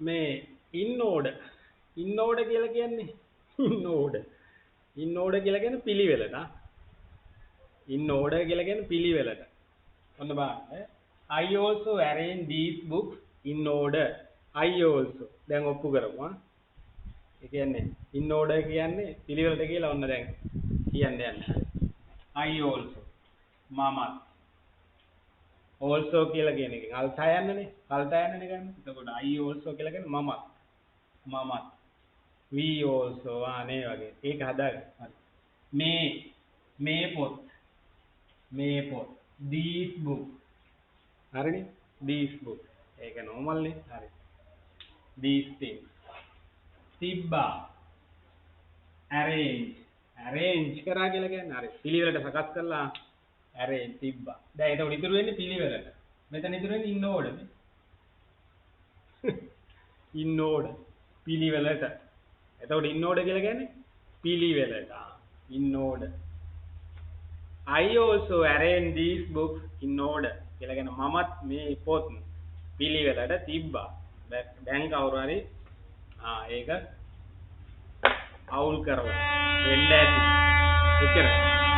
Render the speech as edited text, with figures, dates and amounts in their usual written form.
මේ ඉන්නෝඩ ඉන්නෝඩ කියලා කියන්නේ ඉන්නෝඩ ඉන්නෝඩ කියලා කියන්නේ පිළිවෙලට ඉන්නෝඩ කියලා කියන්නේ පිළිවෙලට ඔන්න බලන්න I also arrange these books in order I also දැන් ඔප්පු කරමු ඒ කියන්නේ in order කියන්නේ පිළිවෙලට කියලා ඔන්න දැන් කියන්න යන්නේ I also මමත් also කියලා කියන එකෙන් අල්තා යන්නනේ ගන්න. එතකොට I also කියලා කියන්නේ මමත් we also අනේ වගේ ඒක හදාගන්න. හරි. මේ පොත් these book හරිනේ these book ඒක normal නේ හරි. these things තිබ්බා arrange කරා කියලා කියන්නේ හරි. පිළිවෙලට සකස් කරලා arrange තිබ්බා. දැන් ඒක ඉතුරු වෙන්නේ පිළිවෙලට. මෙතන ඉතුරු වෙන්නේ in order නේ. in order පිළිවෙලට. එතකොට in order කියලා කියන්නේ පිළිවෙලට. in order. I also arrange these books in order. කියලා කියන්නේ මමත් මේ පොත් පිළිවෙලට තිබ්බා. දැන් කවුරු හරි ඒක අවුල් කරනවා. වෙන්න ඇති. එච්චරයි.